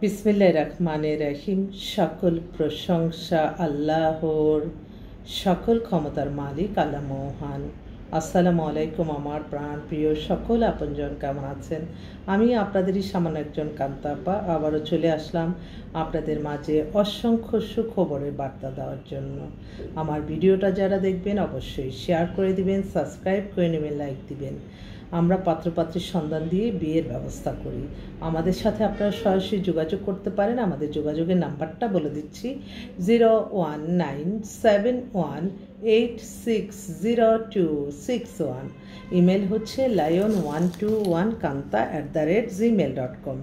বিসমিল্লাহির রহমানির রহিম। সকল প্রশংসা আল্লাহর, সকল ক্ষমতার মালিক আল্লাহ মহান। আসসালামু আলাইকুম আমার প্রাণ প্রিয় সকল আপনজন, কেমন আছেন? আমি আপনাদেরই সামান্য একজন কান্তাপা আবারও চলে আসলাম আপনাদের মাঝে অসংখ্য সুখবরের বার্তা দেওয়ার জন্য। আমার ভিডিওটা যারা দেখবেন অবশ্যই শেয়ার করে দিবেন, সাবস্ক্রাইব করে নেবেন, লাইক দিবেন। আমরা পাত্রপাত্রীর সন্ধান দিয়ে বিয়ের ব্যবস্থা করি। আমাদের সাথে আপনারা সরাসরি যোগাযোগ করতে পারেন। আমাদের যোগাযোগের নাম্বারটা বলে দিচ্ছি, 01971860261। ইমেল হচ্ছে lion121kanta@gmail.com।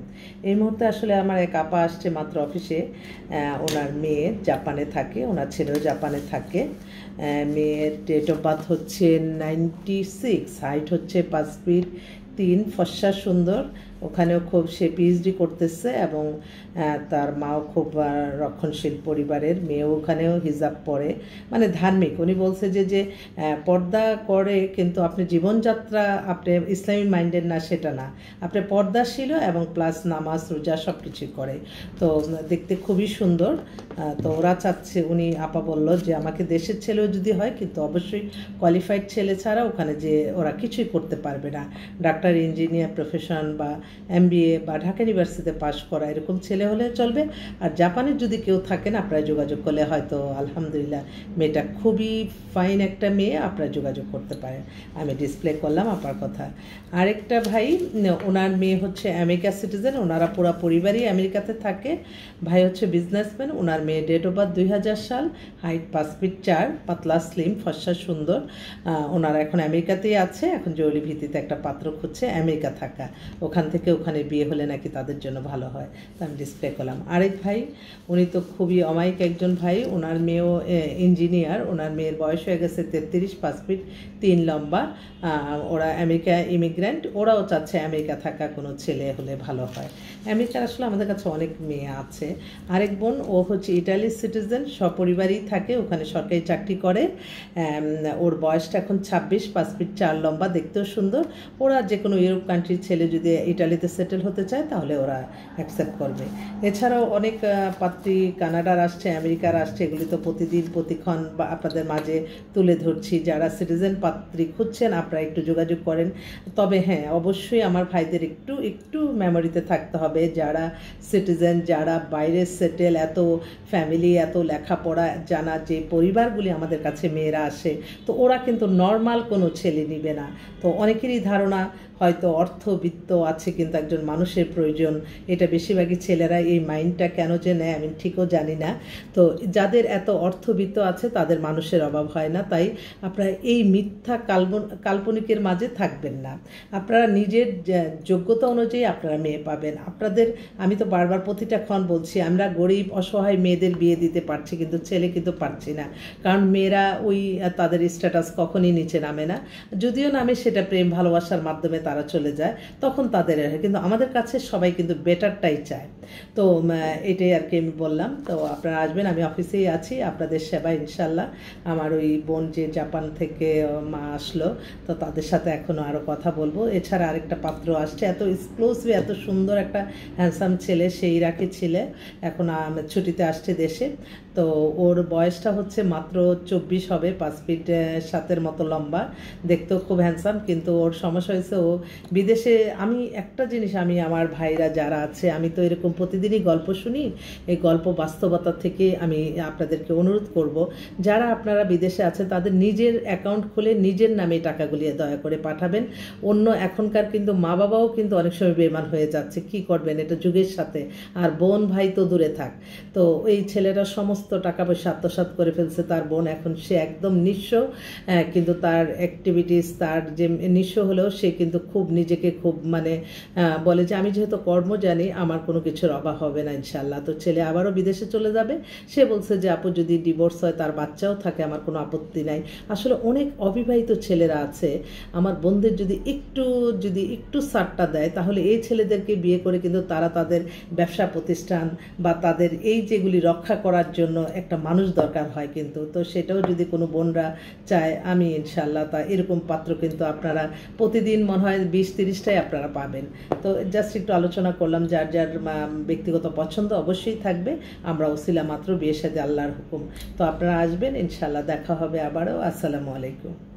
এই মুহূর্তে আসলে আমার এক আপা আসছে মাত্র অফিসে। ওনার মেয়ে জাপানে থাকে, ওনার ছেলেও জাপানে থাকে। মেয়ের ডেট অফ বার্থ হচ্ছে 96, হাইট হচ্ছে 5 ফিট 3, ফর্সা সুন্দর। ওখানেও খুব সে পিএইচডি করতেছে এবং তার মাও খুব রক্ষণশীল পরিবারের। মেয়েও ওখানেও হিজাব পরে, মানে ধার্মিক। উনি বলছে যে পর্দা করে, কিন্তু আপনি জীবনযাত্রা আপনি ইসলামী মাইন্ডের না, সেটা না। আপনি পর্দাশীল এবং প্লাস নামাজ রোজা সব কিছুই করে। তো দেখতে খুবই সুন্দর। তো ওরা চাচ্ছে, উনি আপা বলল যে আমাকে দেশের ছেলেও যদি হয়, কিন্তু অবশ্যই কোয়ালিফাইড ছেলে ছাড়া ওখানে যে ওরা কিছুই করতে পারবে না। ডাক্তার, ইঞ্জিনিয়ার, প্রফেশন বা MBA বা ঢাকা ইউনিভার্সিটিতে পাশ করা এরকম ছেলে হলে চলবে। আর জাপানের যদি কেউ থাকেন, আপনারা যোগাযোগ করলে হয়তো আলহামদুলিল্লাহ মেয়েটা খুবই ফাইন একটা মেয়ে, আপনারা যোগাযোগ করতে পারেন। আমি ডিসপ্লে করলাম আপনার কথা। আরেকটা ভাই, ওনার মেয়ে হচ্ছে আমেরিকা সিটিজেন, ওনারা পুরো পরিবারই আমেরিকাতে থাকে। ভাই হচ্ছে বিজনেসম্যান। ওনার মেয়ে ডেট অফ বার্থ 2000 সাল, হাইট 5 ফিট 4, পাতলা স্লিম, ফর্সা সুন্দর। ওনারা এখন আমেরিকাতেই আছে। এখন জরুরি ভিত্তিতে একটা পাত্র খুঁজছে আমেরিকা থাকা। ওখান থেকে ওখানে বিয়ে হলে নাকি তাদের জন্য ভালো হয়। তো আমি ডিসপ্লে করলাম। আরেক ভাই, উনি তো খুবই অমায়িক একজন ভাই। ওনার মেয়েও ইঞ্জিনিয়ার। ওনার মেয়ের বয়স হয়ে গেছে 33, 5 ফিট 3 লম্বা। ওরা আমেরিকা ইমিগ্রেন্ট। ওরাও চাচ্ছে আমেরিকা থাকা কোনো ছেলে হলে ভালো হয়। আমেরিকার আসলে আমাদের কাছে অনেক মেয়ে আছে। আরেক বোন, ও হচ্ছে ইটালির সিটিজেন, সপরিবারই থাকে, ওখানে সরকারি চাকরি করে। ওর বয়সটা এখন 26, 5 ফিট 4 লম্বা, দেখতেও সুন্দর। ওরা যে কোনো ইউরোপ কান্ট্রির ছেলে যদি ইটালিতে সেটেল হতে চায় তাহলে ওরা অ্যাকসেপ্ট করবে। এছাড়াও অনেক পাত্রী কানাডার আসছে, আমেরিকার আসছে। এগুলি তো প্রতিদিন প্রতিক্ষণ বা আপনাদের মাঝে তুলে ধরছি। যারা সিটিজেন পাত্রী খুঁজছেন, আপনারা একটু যোগাযোগ করেন। তবে হ্যাঁ, অবশ্যই আমার ভাইদের একটু মেমোরিতে থাকতে হবে, যারা সিটিজেন, যারা বাইরে সেটেল, এত ফ্যামিলি, এত লেখাপড়া জানা যে পরিবারগুলি আমাদের কাছে মেয়েরা আসে, তো ওরা কিন্তু নর্মাল কোনো ছেলে নিবে না। তো অনেকেরই ধারণা হয়তো অর্থবিত্ত আছে, কিন্তু একজন মানুষের প্রয়োজন। এটা বেশিরভাগই ছেলেরা এই মাইন্ডটা কেন যে নেয় আমি ঠিকও জানি না। তো যাদের এত অর্থবিত্ত আছে তাদের মানুষের অভাব হয় না। তাই আপনারা এই মিথ্যা কাল্পনিকের মাঝে থাকবেন না। আপনারা নিজের যোগ্যতা অনুযায়ী আপনারা মেয়ে পাবেন। আপনাদের, আমি তো বারবার প্রতিটা ক্ষণ বলছি, আমরা গরিব অসহায় মেয়েদের বিয়ে দিতে পারছি, কিন্তু ছেলে কিন্তু পারছি না। কারণ মেয়েরা ওই তাদের স্ট্যাটাস কখনই নিচে নামে না। যদিও নামে, সেটা প্রেম ভালোবাসার মাধ্যমে তারা চলে যায়, তখন তাদের। কিন্তু আমাদের কাছে সবাই কিন্তু বেটারটাই চায়। তো এটাই আর কি আমি বললাম। তো আপনারা আসবেন, আমি অফিসেই আছি, আপনাদের সেবায় ইনশাল্লাহ। আমার ওই বোন যে জাপান থেকে মা আসলো, তো তাদের সাথে এখনও আরও কথা বলবো। এছাড়া আরেকটা পাত্র আসছে, এত এক্সক্লুসিভ, এত সুন্দর একটা হ্যান্ডসাম ছেলে, সেই ইরাকি ছেলে, এখন ছুটিতে আসছে দেশে। তো ওর বয়সটা হচ্ছে মাত্র 24 হবে, 5 ফিট 7 মতো লম্বা, দেখতেও খুব হ্যান্ডসাম। কিন্তু ওর সমস্যা হয়েছে, ও বিদেশে। আমি একটা জিনিস, আমি আমার ভাইরা যারা আছে, আমি তো এরকম প্রতিদিনই গল্প শুনি, এই গল্প বাস্তবতা থেকে আমি আপনাদেরকে অনুরোধ করব, যারা আপনারা বিদেশে আছেন তাদের নিজের অ্যাকাউন্ট খুলে নিজের নামে টাকাগুলি দয়া করে পাঠাবেন। অন্য এখনকার কিন্তু মা বাবাও কিন্তু অনেক সময় বেমান হয়ে যাচ্ছে, কি করবেন, এটা যুগের সাথে। আর বোন ভাই তো দূরে থাক। তো এই ছেলেরা সমস্ত টাকা পয়সা আত্মসাৎ করে ফেলছে। তার বোন এখন সে একদম নিঃস্ব, কিন্তু তার অ্যাক্টিভিটিস, তার যে নিঃস্ব হলেও সে কিন্তু খুব নিজেকে খুব মানে বলে যে আমি যেহেতু কর্ম জানি, আমার কোনো কিছুর অভাব হবে না ইনশাল্লাহ। তো ছেলে আবারও বিদেশে চলে যাবে। সে বলছে যে আপু যদি ডিভোর্স হয়, তার বাচ্চাও থাকে, আমার কোনো আপত্তি নাই। আসলে অনেক অবিবাহিত ছেলেরা আছে, আমার বোনদের যদি একটু ছাড়টা দেয়, তাহলে এই ছেলেদেরকে বিয়ে করে কিন্তু তারা তাদের ব্যবসা প্রতিষ্ঠান বা তাদের এই যেগুলি রক্ষা করার জন্য একটা মানুষ দরকার হয় কিন্তু। তো সেটাও যদি কোনো বোনরা চায়, আমি ইনশাল্লাহ তা এরকম পাত্র কিন্তু আপনারা প্রতিদিন মনে হয় 20-30টাই আপনারা পাবেন। তো জাস্ট একটু আলোচনা করলাম, যার যার ব্যক্তিগত পছন্দ অবশ্যই থাকবে। আমরা ওসিলা মাত্র, বিয়ের সাথে আল্লাহর হুকুম। তো আপনারা আসবেন, ইনশাল্লাহ দেখা হবে আবারও। আসসালামু আলাইকুম।